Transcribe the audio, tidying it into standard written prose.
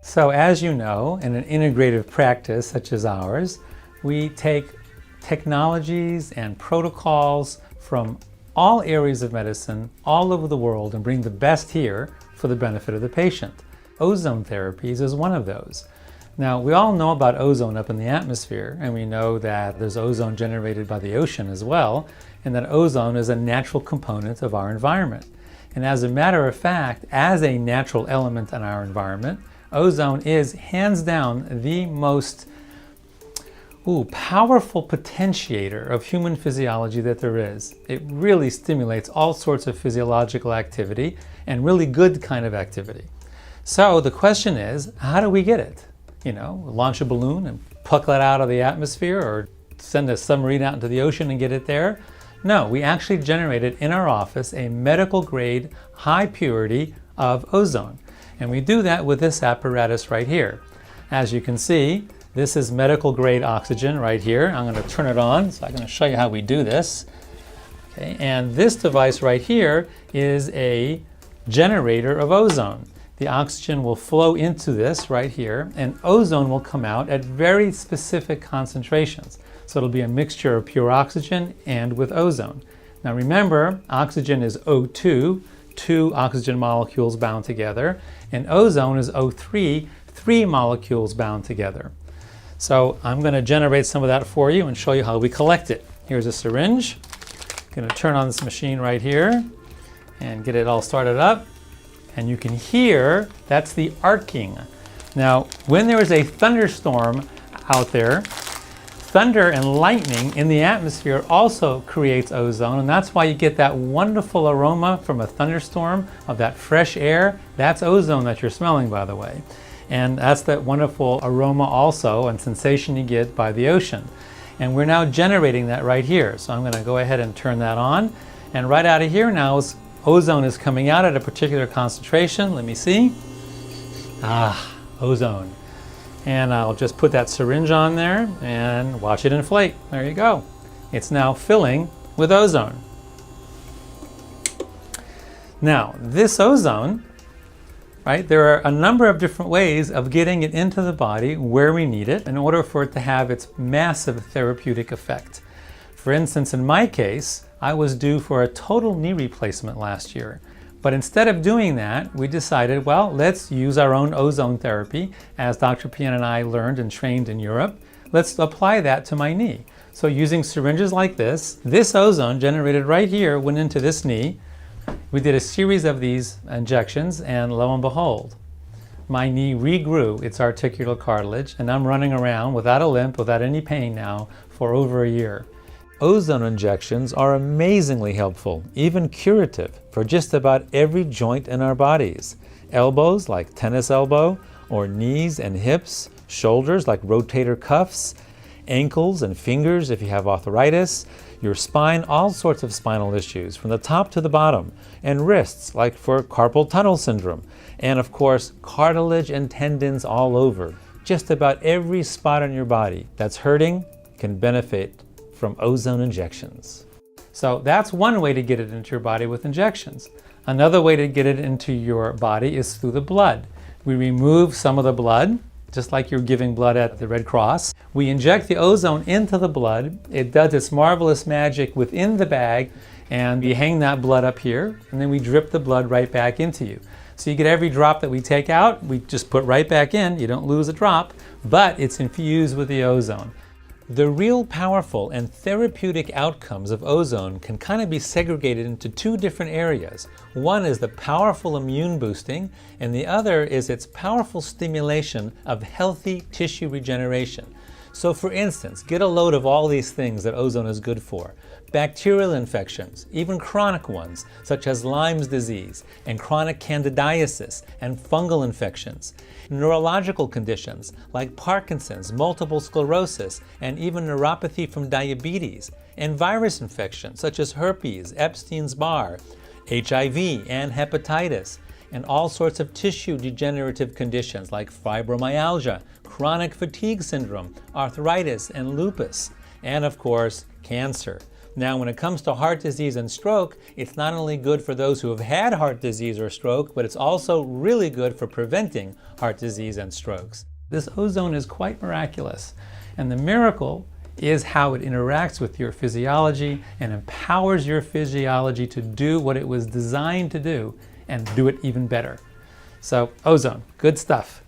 So as you know, in an integrative practice such as ours, we take technologies and protocols from all areas of medicine all over the world and bring the best here for the benefit of the patient. Ozone therapies is one of those. Now, we all know about ozone up in the atmosphere, and we know that there's ozone generated by the ocean as well, and that ozone is a natural component of our environment. And as a matter of fact, as a natural element in our environment, ozone is hands down the most powerful potentiator of human physiology that there is. It really stimulates all sorts of physiological activity and really good kind of activity. So the question is, how do we get it? You know, launch a balloon and pluck it out of the atmosphere, or send a submarine out into the ocean and get it there? No, we actually generated in our office a medical grade high purity of ozone. And we do that with this apparatus right here. As you can see, this is medical grade oxygen right here. I'm going to turn it on, so I'm going to show you how we do this. Okay, and this device right here is a generator of ozone. The oxygen will flow into this right here, and ozone will come out at very specific concentrations. So it'll be a mixture of pure oxygen and with ozone. Now remember, oxygen is O2, 2 oxygen molecules bound together, and ozone is O3, 3 molecules bound together. So I'm going to generate some of that for you and show you how we collect it. Here's a syringe. I'm going to turn on this machine right here and get it all started up. And you can hear that's the arcing. Now, when there is a thunderstorm out there, thunder and lightning in the atmosphere also creates ozone, and that's why you get that wonderful aroma from a thunderstorm of that fresh air. That's ozone that you're smelling, by the way. And that's that wonderful aroma also and sensation you get by the ocean. And we're now generating that right here. So I'm going to go ahead and turn that on. And right out of here now is ozone is coming out at a particular concentration. Let me see. Ozone. And I'll just put that syringe on there and watch it inflate. There you go. It's now filling with ozone. Now, this ozone, right, there are a number of different ways of getting it into the body where we need it in order for it to have its massive therapeutic effect. For instance, in my case, I was due for a total knee replacement last year. But instead of doing that, we decided, well, let's use our own ozone therapy, as Dr. Pian and I learned and trained in Europe. Let's apply that to my knee. So using syringes like this ozone generated right here went into this knee. We did a series of these injections, and lo and behold, my knee regrew its articular cartilage, and I'm running around without a limp, without any pain now, for over a year. Ozone injections are amazingly helpful, even curative, for just about every joint in our bodies. Elbows like tennis elbow, or knees and hips, shoulders like rotator cuffs, ankles and fingers if you have arthritis, your spine, all sorts of spinal issues from the top to the bottom, and wrists like for carpal tunnel syndrome, and of course cartilage and tendons all over. Just about every spot on your body that's hurting can benefit from ozone injections. So that's one way to get it into your body with injections. Another way to get it into your body is through the blood. We remove some of the blood, just like you're giving blood at the Red Cross. We inject the ozone into the blood. It does its marvelous magic within the bag, and we hang that blood up here, and then we drip the blood right back into you. So you get every drop that we take out, we just put right back in. You don't lose a drop, but it's infused with the ozone. The real powerful and therapeutic outcomes of ozone can kind of be segregated into two different areas. One is the powerful immune boosting, and the other is its powerful stimulation of healthy tissue regeneration. So for instance, get a load of all these things that ozone is good for. Bacterial infections, even chronic ones, such as Lyme's disease and chronic candidiasis and fungal infections. Neurological conditions like Parkinson's, multiple sclerosis, and even neuropathy from diabetes. And virus infections such as herpes, Epstein's-Barr, HIV, and hepatitis. And all sorts of tissue degenerative conditions like fibromyalgia, chronic fatigue syndrome, arthritis, and lupus. And of course, cancer. Now, when it comes to heart disease and stroke, it's not only good for those who have had heart disease or stroke, but it's also really good for preventing heart disease and strokes. This ozone is quite miraculous, and the miracle is how it interacts with your physiology and empowers your physiology to do what it was designed to do and do it even better. So, ozone, good stuff.